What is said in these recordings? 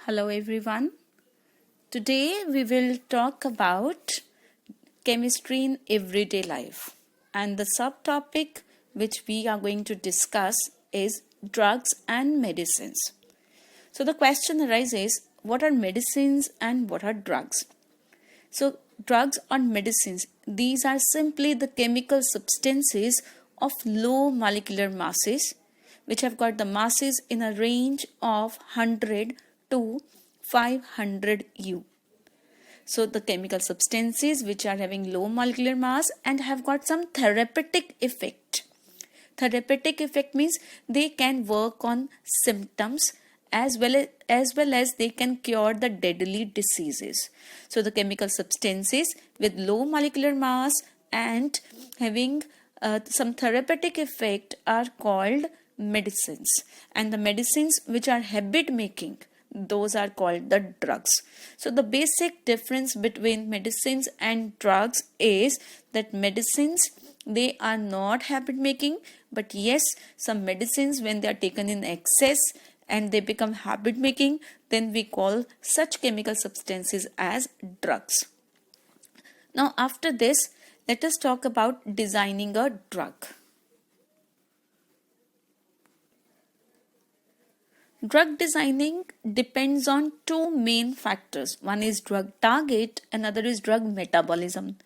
Hello everyone. Today we will talk about chemistry in everyday life, and the subtopic which we are going to discuss is drugs and medicines. So the question arises, what are medicines and what are drugs? So drugs or medicines, these are simply the chemical substances of low molecular masses which have got the masses in a range of 100 to 500 U. So the chemical substances which are having low molecular mass and have got some therapeutic effect. Therapeutic effect means they can work on symptoms as well as they can cure the deadly diseases. So the chemical substances with low molecular mass and having some therapeutic effect are called medicines, and the medicines which are habit making, those are called the drugs. So the basic difference between medicines and drugs is that medicines, they are not habit making, but yes, some medicines when they are taken in excess and they become habit making, then we call such chemical substances as drugs. Now after this, let us talk about designing a drug. Drug designing depends on two main factors. One is drug target, another is drug metabolism.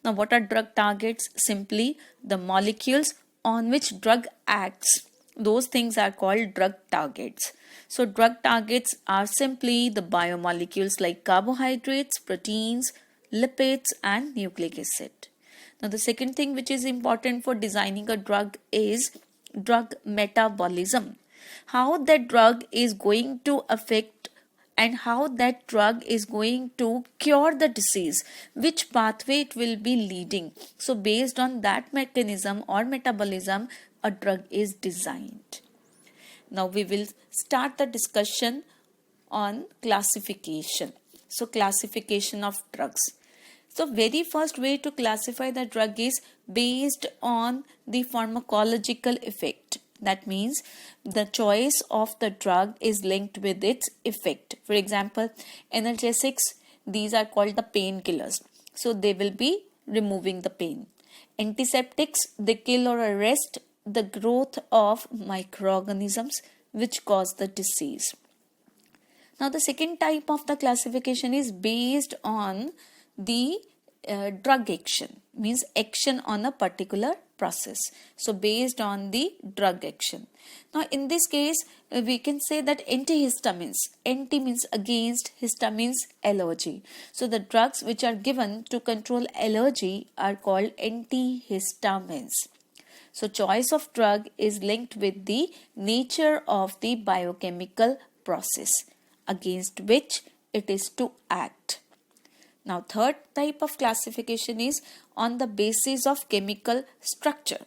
Now what are drug targets? Simply the molecules on which drug acts. Those things are called drug targets. So drug targets are simply the biomolecules like carbohydrates, proteins, lipids and nucleic acid. Now the second thing which is important for designing a drug is drug metabolism. How that drug is going to affect and how that drug is going to cure the disease, which pathway it will be leading. So based on that mechanism or metabolism, a drug is designed. Now we will start the discussion on classification. So classification of drugs. So very first way to classify the drug is based on the pharmacological effect. That means the choice of the drug is linked with its effect. For example, analgesics, these are called the painkillers. So they will be removing the pain. Antiseptics, they kill or arrest the growth of microorganisms which cause the disease. Now the second type of the classification is based on the drug action, means action on a particular process. So based on the drug action. Now in this case we can say that antihistamines, anti means against, histamines allergy. So the drugs which are given to control allergy are called antihistamines. So choice of drug is linked with the nature of the biochemical process against which it is to act. Now third type of classification is on the basis of chemical structure.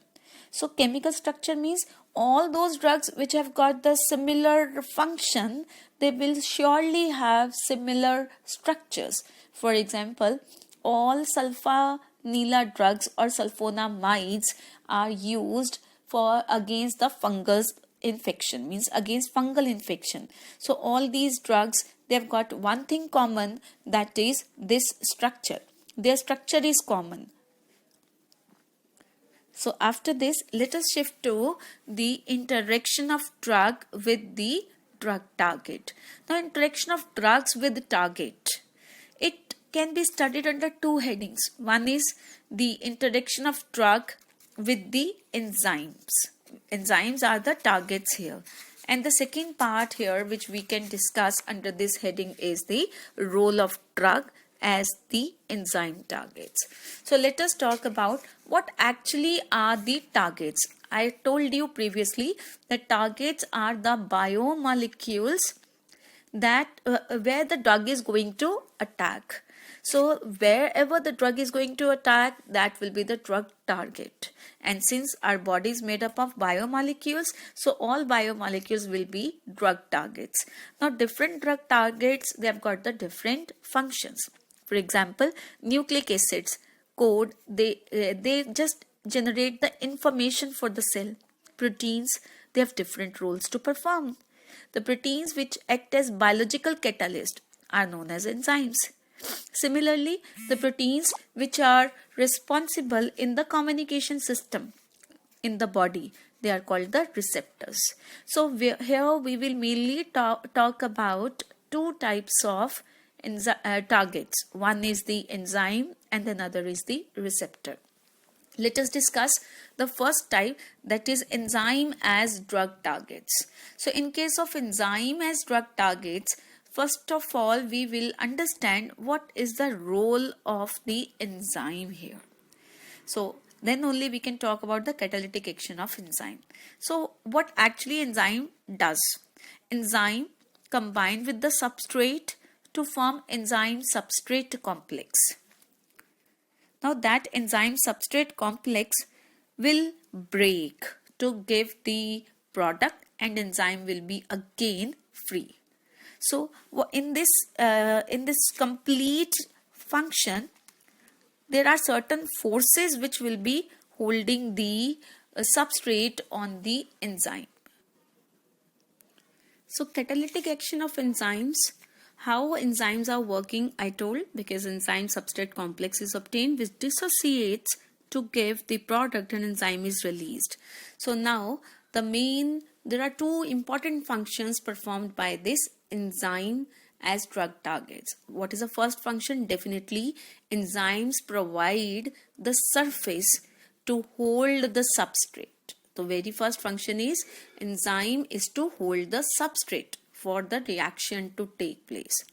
So chemical structure means all those drugs which have got the similar function, they will surely have similar structures. For example, all sulfonamide drugs or sulfonamides are used for against the fungus infection, means against fungal infection. So all these drugs, they've got one thing common, that is this structure. Their structure is common. So after this, let us shift to the interaction of drug with the drug target. Now interaction of drugs with the target, it can be studied under two headings. One is the interaction of drug with the enzymes. Enzymes are the targets here. And the second part here which we can discuss under this heading is the role of drug as the enzyme targets. So let us talk about what actually are the targets. I told you previously that targets are the biomolecules that where the drug is going to attack. So wherever the drug is going to attack, that will be the drug target. And since our body is made up of biomolecules, so all biomolecules will be drug targets. Now different drug targets, they have got the different functions. For example, nucleic acids code, they just generate the information for the cell. Proteins, they have different roles to perform. The proteins which act as biological catalysts are known as enzymes. Similarly, the proteins which are responsible in the communication system in the body, they are called the receptors. So here we will mainly talk about two types of targets. One is the enzyme and another is the receptor. Let us discuss the first type, that is enzyme as drug targets. So in case of enzyme as drug targets, first of all we will understand what is the role of the enzyme here. So then only we can talk about the catalytic action of enzyme. So what actually enzyme does? Enzyme combine with the substrate to form enzyme substrate complex. Now that enzyme substrate complex will break to give the product and enzyme will be again free. So in this complete function, there are certain forces which will be holding the substrate on the enzyme. So catalytic action of enzymes, how enzymes are working, I told, because enzyme substrate complex is obtained which dissociates to give the product and enzyme is released. So now there are two important functions performed by this enzyme as drug targets. What is the first function? Definitely enzymes provide the surface to hold the substrate. The very first function is enzyme is to hold the substrate for the reaction to take place.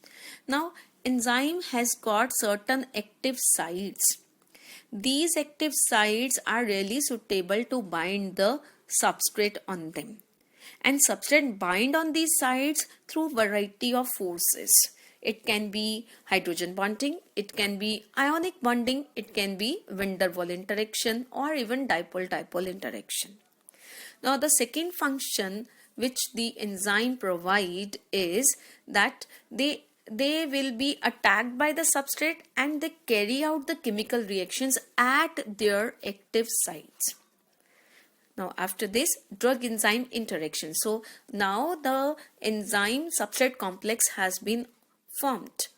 Now enzyme has got certain active sites. These active sites are really suitable to bind the substrate on them. And substrate bind on these sites through variety of forces. It can be hydrogen bonding, it can be ionic bonding, it can be van der Waals interaction or even dipole-dipole interaction. Now the second function which the enzyme provide is that they will be attacked by the substrate and they carry out the chemical reactions at their active sites. Now after this, drug enzyme interaction. So now the enzyme substrate complex has been formed.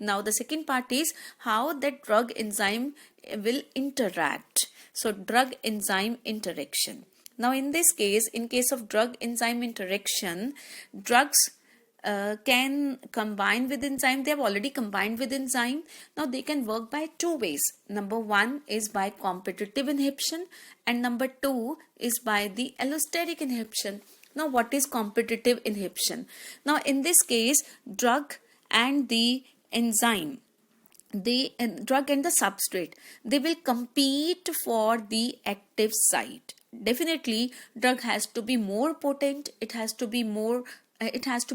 Now the second part is how that drug enzyme will interact. So drug enzyme interaction. Now in this case, in case of drug enzyme interaction, drugs can combine with enzyme. They have already combined with enzyme. Now they can work by two ways. Number one is by competitive inhibition and number two is by the allosteric inhibition. Now what is competitive inhibition? Now in this case, drug and the enzyme, drug and the substrate, they will compete for the active site. Definitely drug has to be more potent, it has to be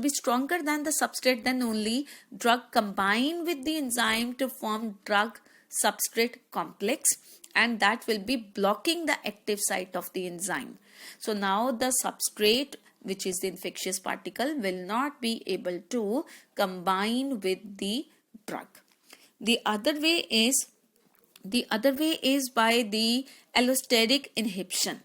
stronger than the substrate, then only drug combine with the enzyme to form drug substrate complex, and that will be blocking the active site of the enzyme. So now the substrate, which is the infectious particle, will not be able to combine with the drug. The other way is by the allosteric inhibition.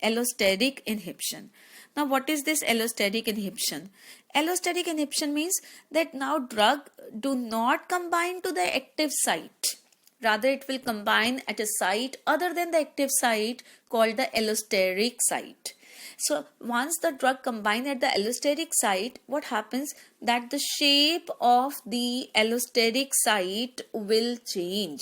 Allosteric inhibition. Now what is this allosteric inhibition? Allosteric inhibition means that now drug do not combine to the active site. Rather it will combine at a site other than the active site called the allosteric site. So once the drug combine at the allosteric site, what happens? That the shape of the allosteric site will change.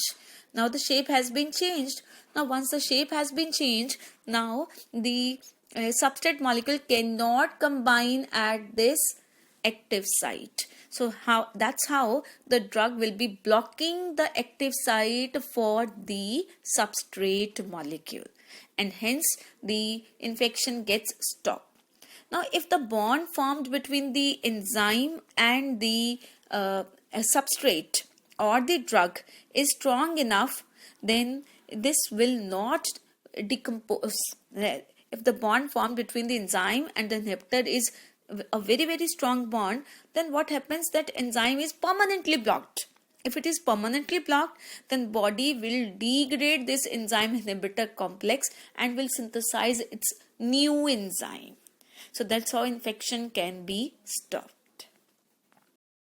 Now the shape has been changed. Now once the shape has been changed, now the substrate molecule cannot combine at this active site. So that's how the drug will be blocking the active site for the substrate molecule, and hence the infection gets stopped. Now if the bond formed between the enzyme and the substrate or the drug is strong enough, then this will not decompose. If the bond formed between the enzyme and the inhibitor is a very, very strong bond, then what happens? That enzyme is permanently blocked. If it is permanently blocked, then body will degrade this enzyme inhibitor complex and will synthesize its new enzyme. So that's how infection can be stopped.